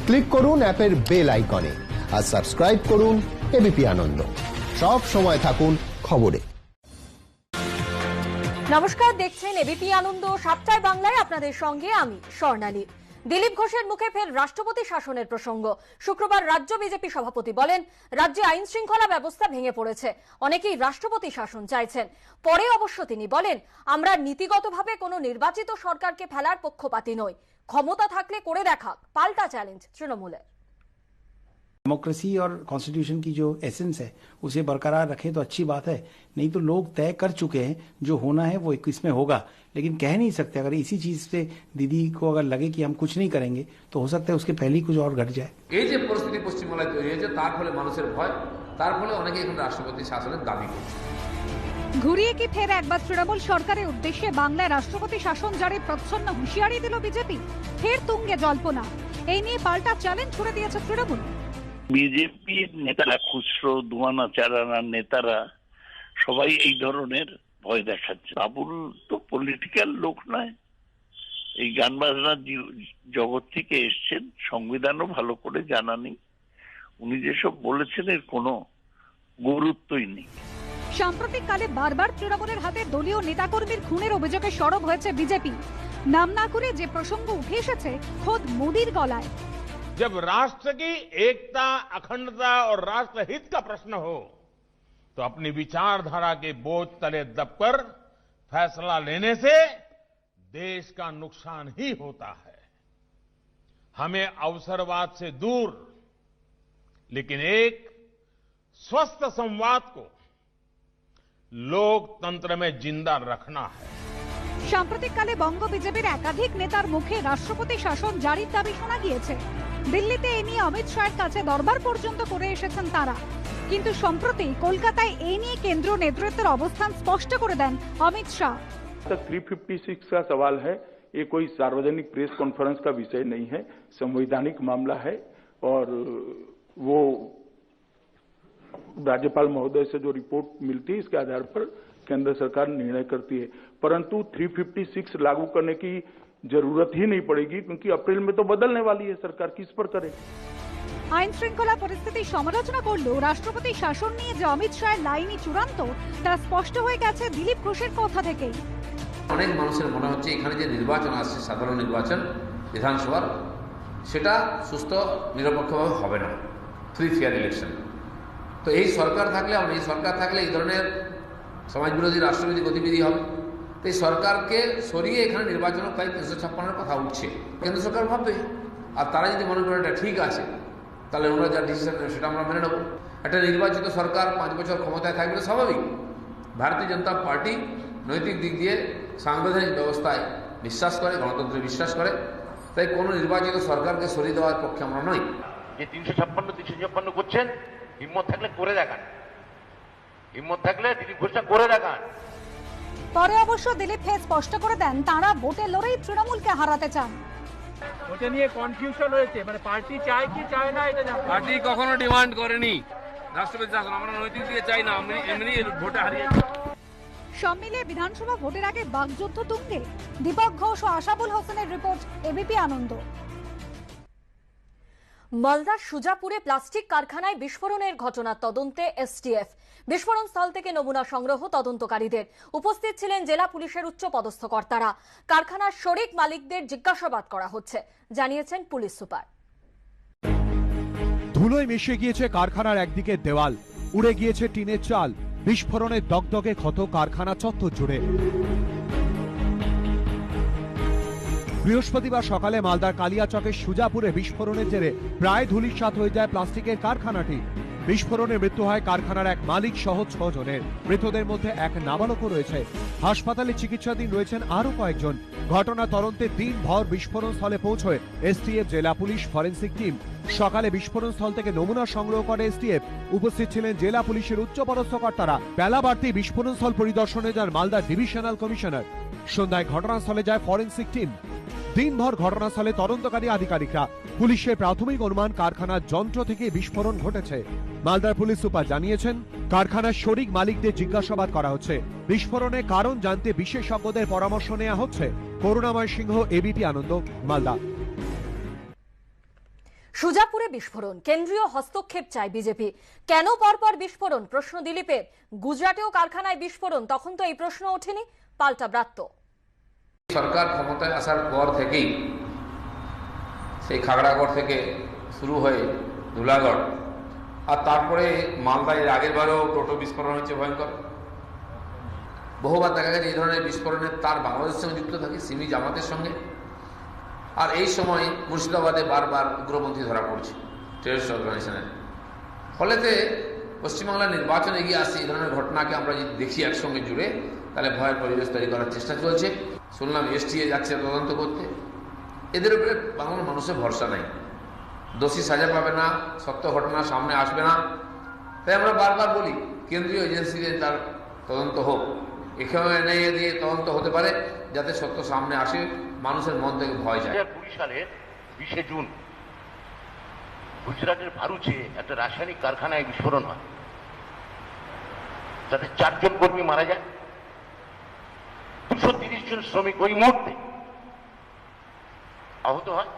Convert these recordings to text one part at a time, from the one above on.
Click করুন অ্যাপের bell আইকনে আর সাবস্ক্রাইব করুন এবিপি আনন্দ। সব সময় থাকুন খবরে। নমস্কার, দেখছেন এবিপি আনন্দ। সাতটায় বাংলায় আপনাদের সঙ্গে আমি স্বর্ণালী। দিলীপ ঘোষের মুখে ফের রাষ্ট্রপতি শাসনের প্রসঙ্গ। শুক্রবার রাজ্য বিজেপি সভাপতি বলেন, রাজ্যে আইন শৃঙ্খলা ব্যবস্থা ভেঙে পড়েছে, অনেকেই রাষ্ট্রপতি শাসন চাইছেন। পরে অবশ্য তিনি বলেন, আমরা নীতিগতভাবে কোনো নির্বাচিত সরকারকে ফেলার পক্ষপাতী নই, ক্ষমতা থাকলে করে দেখা পাল্টা চ্যালেঞ্জ তৃণমূলের। डेमोक्रेसी और कॉन्स्टिट्यूशन की जो एसेंस है उसे बरकरार रखें तो अच्छी बात है, नहीं तो लोग तय कर चुके हैं जो होना है वो 21 में होगा। लेकिन कह नहीं सकते, अगर इसी चीज से दीदी को अगर लगे कि हम कुछ नहीं करेंगे तो हो सकता है उसके पहले ही कुछ और घट जाए। এই যে পরিস্থিতি পশ্চিমবাংলায় তৈরি হয়েছে, তার ফলে মানুষের ভয়, তার ফলে অনেকে এখন রাষ্ট্রপতি শাসনের দাবি করছে। ঘুরিয়ে কি ফের একবার তৃণমূল সরকারের উদ্দেশ্যে বাংলায় রাষ্ট্রপতি শাসন জারির প্রচ্ছন্ন হুঁশিয়ারি দিল বিজেপি? ফের তুঙ্গে জল্পনা, এই নিয়ে পাল্টা চ্যালেঞ্জ ছুড়ে দিয়েছে তৃণমূল। বিজেপির নেতারা, খুচরো দুয়ানা চারানা নেতারা সবাই এই ধরনের ভয় দেখাচ্ছে। বাবুল তো পলিটিক্যাল লোক নয়, এই গান বাজনার জগৎ থেকে এসছেন, সংবিধানও ভালো করে জানা নেই। উনি যেসব বলেছেন এর কোনো গুরুত্বই নেই। সাম্প্রতিককালে বারবার তৃণমূলের হাতে দলীয় নেতাকর্মীর খুনের অভিযোগে সরব হয়েছে বিজেপি। নাম না করে যে প্রসঙ্গ উঠে এসেছে খোদ মোদির গলায়। जब राष्ट्र की एकता, अखंडता और राष्ट्रहित का प्रश्न हो तो अपनी विचारधारा के बोझ तले दबकर फैसला लेने से देश का नुकसान ही होता है। हमें अवसरवाद से दूर लेकिन एक स्वस्थ संवाद को लोकतंत्र में जिंदा रखना है। সাম্প্রতিককালে বঙ্গ বিজেপির একাধিক নেতার মুখে রাষ্ট্রপতি শাসন জারির দাবি শোনা গিয়েছে। দিল্লিতে এই নিয়ে অমিত শাহের কাছে দরবার পর্যন্ত করে এসেছেন তারা। কিন্তু সম্প্রতি কলকাতায় এই নিয়ে কেন্দ্রীয় নেতৃত্বের অবস্থান স্পষ্ট করে দেন অমিত শাহ। 356 का सवाल है, ये कोई सार्वजनिक प्रेस कॉन्फ्रेंस का विषय नहीं है, संवैधानिक मामला है और वो राज्यपाल महोदय से जो रिपोर्ट मिलती है इसके आधार पर केंद्र सरकार निर्णय करती है। परंतु 356 लागू करने की जरूरत ही नहीं पड़ेगी क्योंकि अप्रैल में तो बदलने वाली है सरकार, किस पर करे। আইন শৃঙ্খলা পরিস্থিতির সমালোচনা করলেও রাষ্ট্রপতি শাসন নিয়ে যে অমিত শাহের লাইনই চূড়ান্ত, তা স্পষ্ট হয়ে গেছে দিলীপ ঘোষের কথা থেকেই। অনেক মানুষের মনে হচ্ছে এখানে যে নির্বাচন আসছে, সাধারণ নির্বাচন বিধানসভার, সেটা সুস্থ নিরপেক্ষভাবে হবে না, ফ্রি ফেয়ার ইলেকশন। তো এই সরকার থাকলে, এই সরকার থাকলে এই ধরনের সমাজবিরোধী রাষ্ট্রবিরোধী গতিবিধি হবে। তো এই সরকারকে সরিয়ে এখানে নির্বাচন, তাই 356 কথা উঠছে। কেন্দ্র সরকার ভাববে, আর তারা যদি মনে করে এটা ঠিক আছে, তাহলে ওরা যা ডিসিশন নেবে সেটা আমরা মেনে নেব। একটা নির্বাচিত সরকার 5 বছর ক্ষমতায় থাকবে স্বাভাবিক। ভারতীয় জনতা পার্টি নৈতিক দিক দিয়ে সাংবিধানিক ব্যবস্থায় বিশ্বাস করে, গণতন্ত্রে বিশ্বাস করে, তাই কোনো নির্বাচিত সরকারকে সরিয়ে দেওয়ার পক্ষে আমরা নই। যে 356 করছেন, হিম্মত থাকলে করে দেখান, হিম্মত থাকলে দিলীপ ঘোষটা করে দেখান। পরে অবশ্য দিলীপ ফের স্পষ্ট করে দেন, তাঁরা ভোটে লড়াই তৃণমূলকে হারাতে চান। ওটা নিয়ে কনফিউশন হয়েছে, মানে পার্টি চায় কি চায় না এটা জানা। পার্টি কখনো ডিমান্ড করেনি রাষ্ট্রপতি শাসন, আমরা নৈতিক দিয়ে চাই না, আমরা এমনি ভোটে হারিয়ে। সব মিলিয়ে বিধানসভা ভোটের আগে বাকযুদ্ধ তুঙ্গে। দীপক ঘোষ ও আশাবুল হোসেনের রিপোর্ট, এবিপি আনন্দ। মালদার সুজাপুরে প্লাস্টিক কারখানায় বিস্ফোরণের ঘটনার তদন্তে এসটিএফ। বিস্ফোরণ স্থল থেকে নমুনা সংগ্রহ তদন্তকারীদের। উপস্থিত ছিলেন জেলা পুলিশের উচ্চ পদস্থ কর্তারা। কারখানার শরিক মালিকদের জিজ্ঞাসাবাদ করা হচ্ছে, জানিয়েছেন পুলিশ সুপার। ধুলোয় মিশে গিয়েছে কারখানার একদিকে দেওয়াল, উড়ে গিয়েছে টিনের চাল, বিস্ফোরণের দগদগে ক্ষত কারখানা চত্বর জুড়ে। বৃহস্পতিবার সকালে মালদার কালিয়াচকের সুজাপুরে বিস্ফোরণের জেরে প্রায় ধূলিসাৎ হয়ে যায় প্লাস্টিকের কারখানাটি। বিস্ফোরণে মৃত্যু হয় কারখানার এক মালিক সহ 6 জনের। মৃতদের মধ্যে এক নাবালকও রয়েছে। হাসপাতালে চিকিৎসাধীন রয়েছেন আরো কয়েকজন। ঘটনা তদন্তে দিনভর বিস্ফোরণ স্থলে পৌঁছয় এসটিএফ, জেলা পুলিশ, ফরেন্সিক টিম। সকালে বিস্ফোরণ স্থল থেকে নমুনা সংগ্রহ করে এসটিএফ। উপস্থিত ছিলেন জেলা পুলিশের উচ্চপদস্থ কর্তারা। বেলা বাড়তি বিস্ফোরণ স্থল পরিদর্শনে যান মালদা ডিভিশনাল কমিশনার। সন্ধ্যায় ঘটনাস্থলে যায় ফরেন্সিক টিম। দিনভর ঘটনাস্থলে তদন্তকারী আধিকারিকরা। পুলিশের প্রাথমিক অনুমান কারখানার যন্ত্র থেকে বিস্ফোরণ ঘটেছে। মালদার পুলিশ সুপার জানিয়েছেন, কারখানার শরিক মালিকদের জিজ্ঞাসাবাদ করা হচ্ছে। বিস্ফোরণের কারণ জানতে বিশেষজ্ঞদের পরামর্শ নেওয়া হচ্ছে। করুণাময় সিংহ, এবিপি আনন্দ, মালদা। সুজাপুরে বিস্ফোরণ, কেন্দ্রীয় হস্তক্ষেপ চায় বিজেপি। কেন পরপর বিস্ফোরণ, প্রশ্ন দিলীপের। গুজরাটেও কারখানায় বিস্ফোরণ, তখন তো এই প্রশ্ন ওঠেনি। পাল্টা ব্রাত্য। সরকার ক্ষমতায় আসার পর থেকেই সেই খাগড়াগড় থেকে শুরু হয়ে ধুলাগড়, আর তারপরে মালদায় আগের বারও টোটো বিস্ফোরণ হচ্ছে ভয়ঙ্কর। বহুবার দেখা গেছে এই ধরনের বিস্ফোরণের তার বাংলাদেশের সঙ্গে যুক্ত থাকে, সিমি জামাতের সঙ্গে। আর এই সময় মুর্শিদাবাদে বারবার উগ্রপন্থী ধরা পড়ছে, টেররিস্ট অর্গানাইজেশনের। ফলেতে পশ্চিমবাংলার নির্বাচন এগিয়ে আসছে। এই ধরনের ঘটনাকে আমরা যদি দেখি একসঙ্গে জুড়ে, তাহলে ভয়ের পরিবেশ তৈরি করার চেষ্টা চলছে। শুনলাম এসটিএ যাচ্ছে তদন্ত করতে। এদের উপরে বাংলার মানুষের ভরসা নাই, দোষী সাজা পাবে না, সত্য ঘটনা সামনে আসবে না। তাই আমরা বারবার বলি কেন্দ্রীয় এজেন্সিতে তার তদন্ত হোক, এখানে এনআইএ দিয়ে তদন্ত হতে পারে, যাতে সত্য সামনে আসে, মানুষের মন থেকে ভয় যায়। 2020 সালের 20শে জুন গুজরাটের ভারুচে একটা রাসায়নিক কারখানায় বিস্ফোরণ হয়, যাতে 4 জন কর্মী মারা যায়, 230 জন শ্রমিক ওই মুহূর্তে আহত হয়।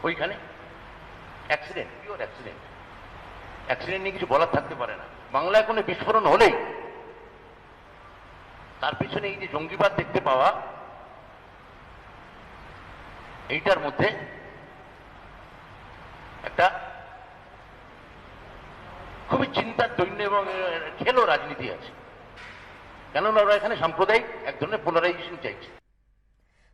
ওইখানে অ্যাক্সিডেন্ট, পিওর অ্যাক্সিডেন্ট। অ্যাক্সিডেন্ট নিয়ে কিছু বলার থাকতে পারে না। বাংলায় কোনো বিস্ফোরণ হলেই তার পিছনে এই যে জঙ্গিবাদ দেখতে পাওয়া, এইটার মধ্যে একটা খুবই চিন্তার দৈন্য এবং খেলো রাজনীতি আছে। কেননা ওরা এখানে সাম্প্রদায়িক এক ধরনের পোলারাইজেশন চাইছে।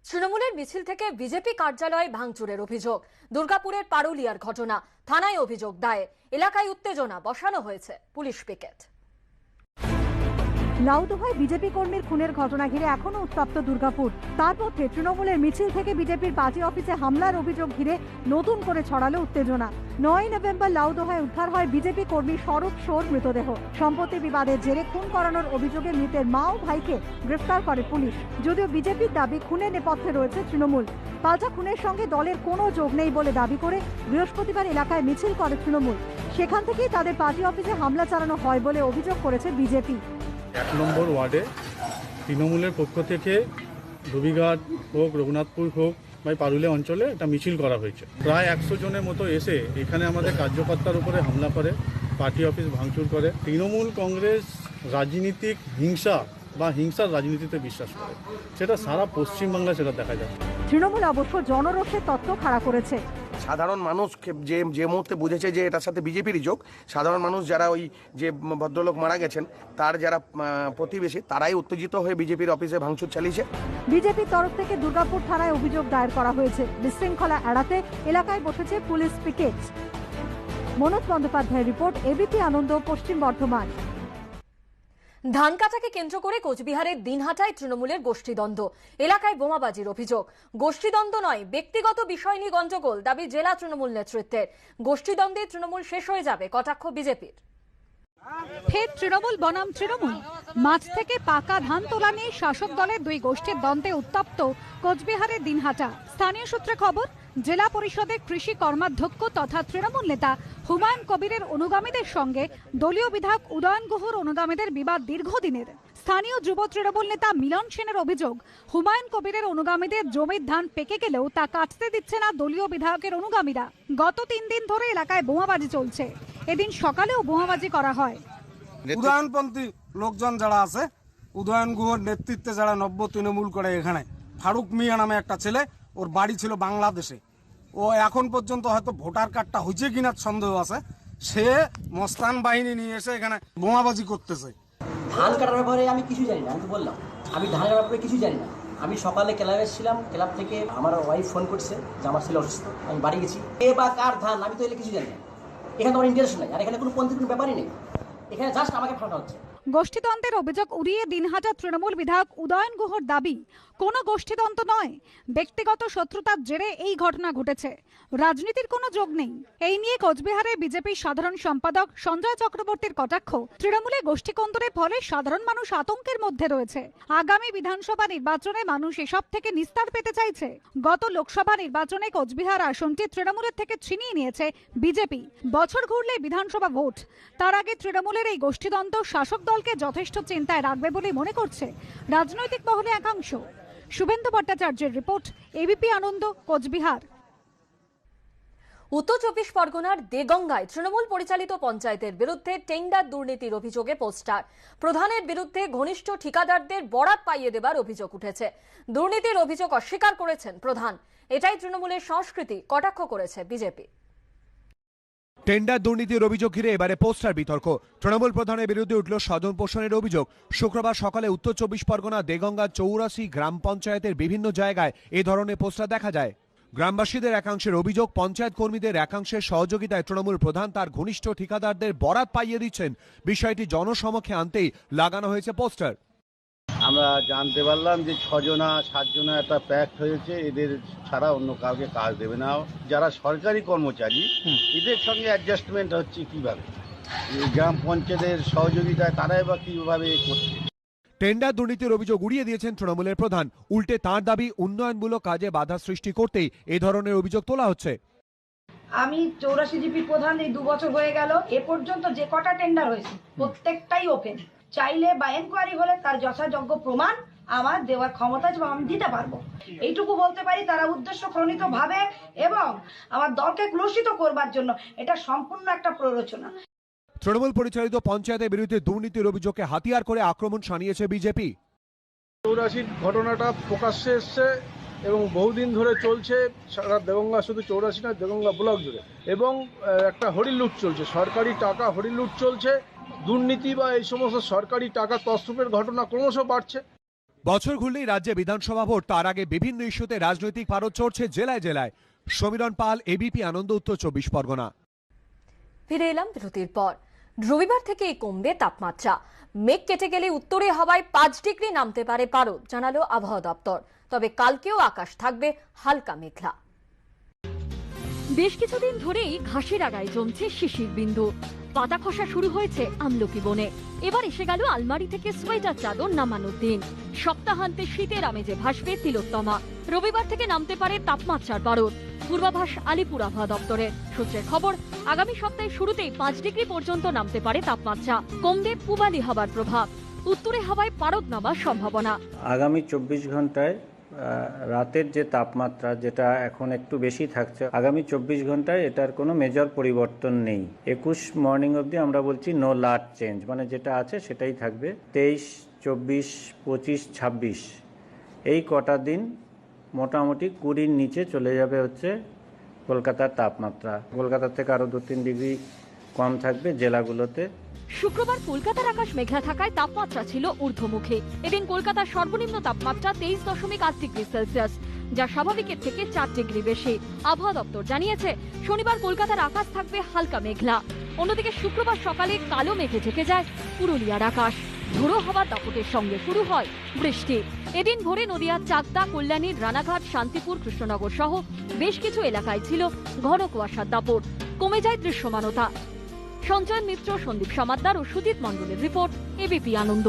তৃণমূলের মিছিল থেকে বিজেপি কার্যালয়ে ভাঙচুরের অভিযোগ। দুর্গাপুরের পারুলিয়ার ঘটনা, থানায় অভিযোগ দায়ের। এলাকায় উত্তেজনা, বসানো হয়েছে পুলিশ পিকেট। লাউদহায় বিজেপি কর্মীর খুনের ঘটনা ঘিরে এখনো উত্তপ্ত দুর্গাপুর। তার মধ্যে তৃণমূলের মিছিল থেকে বিজেপির পার্টি অফিসে হামলার অভিযোগ ঘিরে নতুন করে ছড়ালো উত্তেজনা। 9 নভেম্বর লাউদহায় উদ্ধার হয় বিজেপি কর্মী স্বরূপ সোর মৃতদেহ। সম্পত্তি বিবাদের জেরে খুন করানোর অভিযোগে মৃতের মা ও ভাইকে গ্রেফতার করে পুলিশ। যদিও বিজেপির দাবি খুনের নেপথ্যে রয়েছে তৃণমূল। পাল্টা খুনের সঙ্গে দলের কোনো যোগ নেই বলে দাবি করে বৃহস্পতিবার এলাকায় মিছিল করে তৃণমূল। সেখান থেকেই তাদের পার্টি অফিসে হামলা চালানো হয় বলে অভিযোগ করেছে বিজেপি। 1 নম্বর ওয়ার্ডে তৃণমূলের পক্ষ থেকে ধুবিঘাট হোক, রঘুনাথপুর হোক বা পারুলিয়া অঞ্চলে একটা মিছিল করা হয়েছে। প্রায় 100 জনের মতো এসে এখানে আমাদের কার্যকর্তার উপরে হামলা করে, পার্টি অফিস ভাঙচুর করে। তৃণমূল কংগ্রেস রাজনীতিক হিংসা বা হিংসার রাজনীতিতে বিশ্বাস করে, সেটা সারা পশ্চিমবাংলায় সেটা দেখা যায়। তৃণমূল অবশ্য জনরোষের তত্ত্ব খাড়া করেছে। সাধারণ মানুষ যে মুহূর্তে বুঝেছে যে এটার সাথে বিজেপিরই যোগ, সাধারণ মানুষ যারা ওই যে ভদ্রলোক মারা গেছেন তার যারা প্রতিবেশী, তারাই উত্তেজিত হয়ে বিজেপির অফিসে ভাঙচুর চালিয়েছে। বিজেপির তরফ থেকে দুর্গাপুর থানায় অভিযোগ দায়ের করা হয়েছে। বিশৃঙ্খলা এড়াতে এলাকায় বসেছে পুলিশ পিকেট। মনোজ বন্দ্যোপাধ্যায়ের রিপোর্ট, এবিপি আনন্দ, পশ্চিম বর্ধমান। ধান কাটাকে কেন্দ্র করে কোচবিহারের দিনহাটায় তৃণমূলের গোষ্ঠীদ্বন্দ্ব। এলাকায় বোমাবাজির অভিযোগ। গোষ্ঠীদ্বন্দ্ব নয়, ব্যক্তিগত বিষয় নিয়ে গন্ডগোল, দাবি জেলা তৃণমূল নেতৃত্বের। গোষ্ঠীদ্বন্দ্বে তৃণমূল শেষ হয়ে যাবে, কটাক্ষ বিজেপির। ফের তৃণমূল বনাম তৃণমূল। মাঠ থেকে পাকা ধান তোলা নিয়ে শাসক দলের দুই গোষ্ঠীর দ্বন্দ্বে উত্তপ্ত কোচবিহারের দিনহাটা। স্থানীয় সূত্রে খবর, জেলা পরিষদের কৃষি কর্মাধ্যক্ষ তথা তৃণমূল নেতা হুমায়ুন কবিরের অনুগামীদের সঙ্গে দলীয় বিধায়ক উদয়ন গুহর অনুগামীদের বিবাদ দীর্ঘদিনের। স্থানীয় যুব তৃণমূল নেতা মিলন সেনের অভিযোগ, হুমায়ুন কবিরের অনুগামীদের জমির ধান পেকে গেলেও তা কাটতে দিচ্ছে না দলীয় বিধায়কের অনুগামীরা। গত 3 দিন ধরে এলাকায় বোমাবাজি চলছে। এদিন সকালেও বোমাবাজি করা হয়। উদয়নপন্থী লোকজন যারা আছে, উদয়ন গুহর নেতৃত্বে যারা নব্য তৃণমূল করে, এখানে ফারুক মিয়া নামে একটা ছেলে, ওর বাড়ি ছিল বাংলাদেশে। ও এখন পর্যন্ত হয়তো ভোটার কার্ডটা হয়েছে কিনা সন্দেহ আছে। সে মস্তান বাহিনী নিয়ে এসে এখানে বোমাবাজি করতেছে। ধান কাটার ব্যাপারে আমি কিছু জানি না, আমি তো বললাম আমি ধানের ব্যাপারে কিছু জানি না। আমি সকালে ক্লাবে এসেছিলাম, ক্লাব থেকে আমার ওয়াইফ ফোন করছে যে আমার ছেলে অসুস্থ, আমি বাড়ি গেছি। এ বা কার ধান আমি তো এলে কিছু জানি না। এখানে তো আমার ইন্টারেস্ট নাই, আর এখানে কোনো পন্থীর কোনো ব্যাপারই নেই। এখানে জাস্ট আমাকে ফাটানো হচ্ছে। গোষ্ঠীদ্বন্দ্বের অভিযোগ উড়িয়ে দিনহাটা তৃণমূল বিধায়ক উদয়ন গুহর দাবি, কোনো গোষ্ঠীদ্বন্দ্ব নয়, ব্যক্তিগত শত্রুতার জেরে এই ঘটনা ঘটেছে, রাজনীতির কোনো যোগ নেই। এই নিয়ে কোচবিহারে বিজেপির সাধারণ সম্পাদক সঞ্জয় চক্রবর্তীর কটাক্ষ, তৃণমূলে গোষ্ঠীকন্দরের ফলে সাধারণ মানুষ আতঙ্কের মধ্যে রয়েছে। আগামী বিধানসভা নির্বাচনে মানুষ এসব থেকে নিস্তার পেতে চাইছে। গত লোকসভা নির্বাচনে কোচবিহার আসনটি তৃণমূলের থেকে ছিনিয়ে নিয়েছে বিজেপি। বছর ঘুরলে বিধানসভা ভোট, তার আগে তৃণমূলের এই গোষ্ঠীদ্বন্দ্ব শাসক দলকে যথেষ্ট চিন্তায় রাখবে বলে মনে করছে রাজনৈতিক মহলে একাংশ। শুভেন্দু ভট্টাচার্যের রিপোর্ট, এবিপি আনন্দ, কোচবিহার। উত্তর চব্বিশ পরগনার দেগঙ্গায় তৃণমূল পরিচালিত পঞ্চায়েতের বিরুদ্ধে টেন্ডার দুর্নীতির অভিযোগে পোস্টার। প্রধানের বিরুদ্ধে ঘনিষ্ঠ ঠিকাদারদের বরাত পাইয়ে দেবার অভিযোগ উঠেছে। দুর্নীতির অভিযোগ অস্বীকার করেছেন প্রধান। এটাই তৃণমূলের সংস্কৃতি, কটাক্ষ করেছে বিজেপি। টেন্ডার দুর্নীতির অভিযোগ ঘিরে এবারে পোস্টার বিতর্ক। তৃণমূল প্রধানের বিরুদ্ধে উঠল স্বজন পোষণের অভিযোগ। শুক্রবার সকালে উত্তর চব্বিশ পরগনা দেগঙ্গা 84 গ্রাম পঞ্চায়েতের বিভিন্ন জায়গায় এ ধরনের পোস্টার দেখা যায়। গ্রামবাসীদের একাংশের অভিযোগ, পঞ্চায়েত কর্মীদের একাংশের সহযোগিতায় তৃণমূল প্রধান তার ঘনিষ্ঠ ঠিকাদারদের বরাত পাইয়ে দিচ্ছেন। বিষয়টি জনসমক্ষে আনতেই লাগানো হয়েছে পোস্টার। আমরা জানতে পারলাম যে 6 জনা 7 জনা একটা প্যাক্ট হয়েছে, এদের ছাড়া অন্য কাউকে কাজ দেবে না। যারা সরকারি কর্মচারী এদের সঙ্গে অ্যাডজাস্টমেন্ট হচ্ছে কিভাবে, গ্রাম পঞ্চায়েতের সহযোগিতায় তারাই বা কিভাবে করছে। টেন্ডার দুর্নীতির অভিযোগ উড়িয়ে দিয়েছেন তৃণমূলের প্রধান। উল্টে তাঁর দাবি, উন্নয়নমূলক কাজে বাধা সৃষ্টি করতেই এ ধরনের অভিযোগ তোলা হচ্ছে। আমি 84 জিপি প্রধান, এই 2 বছর হয়ে গেল। এ পর্যন্ত যে কটা টেন্ডার হয়েছে প্রত্যেকটাই ওপেন। চাইলে বা এনকোয়ারি হলে তার যথাযোগ্য প্রমাণ আমার দেওয়ার ক্ষমতা আছে, আমি দিতে পারবো। এইটুকু বলতে পারি, তারা উদ্দেশ্য প্রণীত ভাবে এবং আমার দলকে ক্লোষিত করবার জন্য এটা সম্পূর্ণ একটা প্ররোচনা। তৃণমূল পরিচালিত পঞ্চায়েতের বিরুদ্ধে দুর্নীতির অভিযোগকে হাতিয়ার করে আক্রমণ শানিয়েছে বিজেপি। 84 ঘটনাটা প্রকাশ্যে এসছে এবং বহুদিন ধরে চলছে সারা দেগঙ্গা, শুধু 84 না, দেগঙ্গা ব্লক জুড়ে। এবং একটা হরিলুট চলছে, সরকারি টাকা হরিলুট চলছে। দুর্নীতি বা এই সমস্ত সরকারি টাকা তছরূপের ঘটনা ক্রমশ বাড়ছে। বছর ঘুরলেই রাজ্যে বিধানসভা ভোট, তার আগে বিভিন্ন ইস্যুতে রাজনৈতিক পারদ চড়ছে জেলায় জেলায়। সমীরণ পাল, এবিপি আনন্দ, উত্তর চব্বিশ পরগনা। ফিরে এলাম বিরতির পর। রবিবার থেকেই কমবে তাপমাত্রা। মেঘ কেটে গেলে উত্তরে হাওয়ায় 5 ডিগ্রি নামতে পারে পারদ, জানালো আবহাওয়া দপ্তর। তবে কালকেও আকাশ থাকবে হালকা মেঘলা। বেশ কিছুদিন ধরেই ঘাসের আগায় জমছে শিশির বিন্দু। পাতা খসা শুরু হয়েছে আমলকি বনে। এবার এসে গেল আলমারি থেকে সোয়েটার চাদর নামানোর দিন। সপ্তাহান্তে শীতের আমেজে ভাসবে তিলোত্তমা। রবিবার থেকে নামতে পারে তাপমাত্রার পারদ। পূর্বাভাস আলিপুর আবহাওয়া দপ্তরের সূত্রে খবর, আগামী সপ্তাহের শুরুতেই 5 ডিগ্রি পর্যন্ত নামতে পারে তাপমাত্রা। কমবে পূবালি হাওয়ার প্রভাব। উত্তরে হাওয়ায় পারদ নামার সম্ভাবনা। আগামী 24 ঘন্টায় রাতের যে তাপমাত্রা, যেটা এখন একটু বেশি থাকছে, আগামী 24 ঘন্টায় এটার কোনো মেজর পরিবর্তন নেই। 21 মর্নিং অবধি আমরা বলছি নো লার্জ চেঞ্জ, মানে যেটা আছে সেটাই থাকবে। 23, 24, 25, 26 এই কটা দিন মোটামুটি 20-র নিচে চলে যাবে হচ্ছে কলকাতার তাপমাত্রা। কলকাতার থেকে আরও 2-3 ডিগ্রি কম থাকবে জেলাগুলোতে। শুক্রবার কলকাতার আকাশ মেঘলা থাকায় তাপমাত্রা ছিল ঊর্ধ্বমুখী। এদিন কলকাতার সর্বনিম্ন তাপমাত্রা 23.8 ডিগ্রি সেলসিয়াস, যা স্বাভাবিকের থেকে 4 ডিগ্রি বেশি। আবহাওয়া দপ্তর জানিয়েছে, শনিবার কলকাতার আকাশ থাকবে হালকা মেঘলা। অন্যদিকে শুক্রবার সকালে কালো মেঘে ঢেকে যায় পুরুলিয়ার আকাশ। ঝোড়ো হওয়ার দাপটের সঙ্গে শুরু হয় বৃষ্টি। এদিন ভোরে নদিয়ার চাকদা, কল্যাণীর রানাঘাট, শান্তিপুর, কৃষ্ণনগর সহ বেশ কিছু এলাকায় ছিল ঘন কুয়াশার দাপট। কমে যায় দৃশ্যমানতা। সঞ্জয় মিত্র, সন্দীপ সমাদ্দার ও সুজিত মণ্ডলের রিপোর্ট, এবিপি আনন্দ।